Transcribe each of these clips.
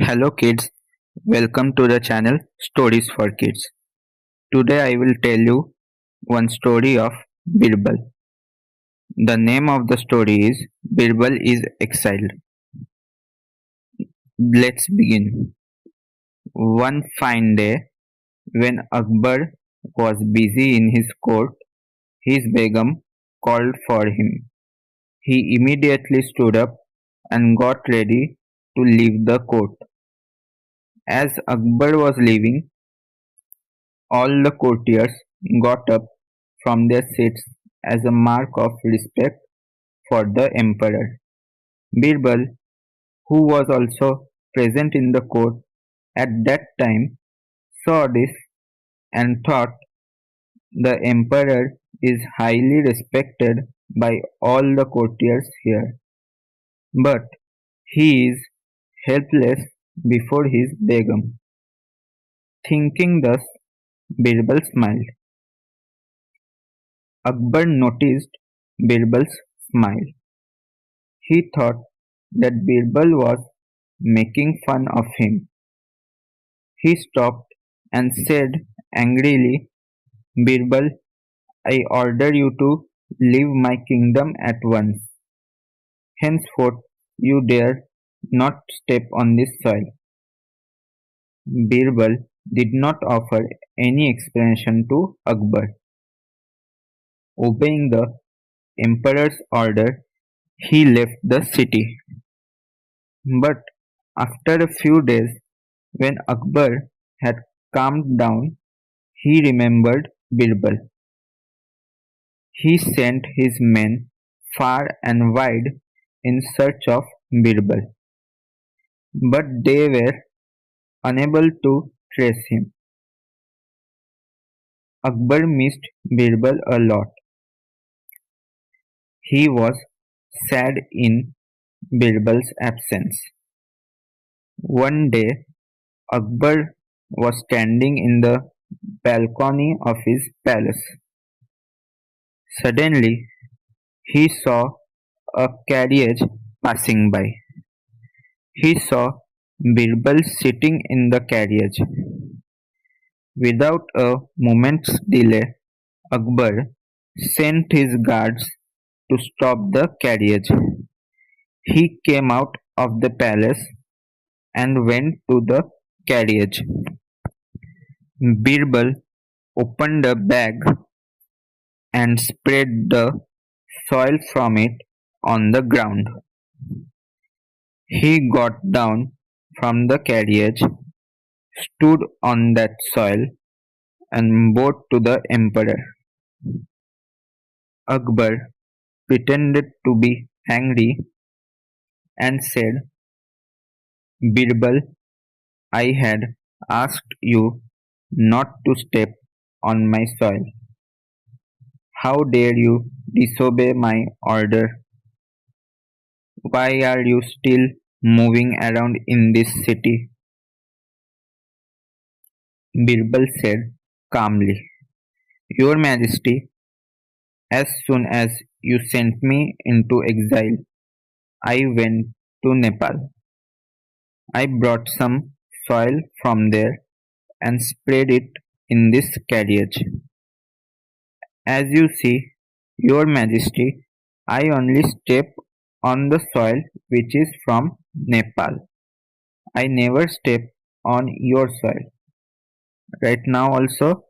Hello kids, welcome to the channel Stories for Kids. Today I will tell you one story of Birbal. The name of the story is Birbal is Exiled. Let's begin. One fine day, when Akbar was busy in his court, his Begum called for him. He immediately stood up and got ready to leave the court. As Akbar was leaving, all the courtiers got up from their seats as a mark of respect for the emperor. Birbal, who was also present in the court at that time, saw this and thought the emperor is highly respected by all the courtiers here, but he is helpless before his Begum. Thinking thus, Birbal smiled. Akbar noticed Birbal's smile. He thought that Birbal was making fun of him. He stopped and said angrily, Birbal, I order you to leave my kingdom at once. Henceforth you dare not step on this soil. Birbal did not offer any explanation to Akbar. Obeying the emperor's order, he left the city. But after a few days, when Akbar had calmed down, he remembered Birbal. He sent his men far and wide in search of Birbal, but they were unable to trace him. Akbar missed Birbal a lot. He was sad in Birbal's absence. One day, Akbar was standing in the balcony of his palace. Suddenly, he saw a carriage passing by. He saw Birbal sitting in the carriage. Without a moment's delay, Akbar sent his guards to stop the carriage. He came out of the palace and went to the carriage. Birbal opened a bag and spread the soil from it on the ground. He got down from the carriage, stood on that soil, and bowed to the emperor. Akbar pretended to be angry and said, Birbal, I had asked you not to step on my soil. How dare you disobey my order? Why are you still moving around in this city? Birbal said calmly, Your Majesty, as soon as you sent me into exile, I went to Nepal. I brought some soil from there and spread it in this carriage. As you see, Your Majesty, I only step on the soil which is from Nepal. I never step on your soil. Right now also,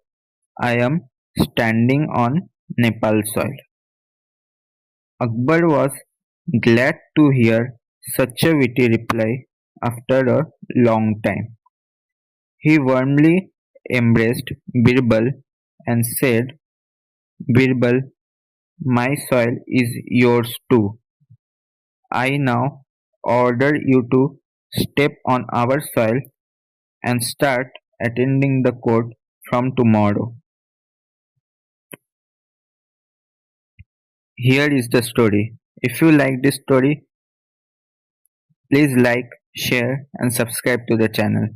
I am standing on Nepal soil. Akbar was glad to hear such a witty reply after a long time. He warmly embraced Birbal and said, Birbal, my soil is yours too. I now order you to step on our soil and start attending the court from tomorrow. Here is the story. If you like this story, please like, share and subscribe to the channel.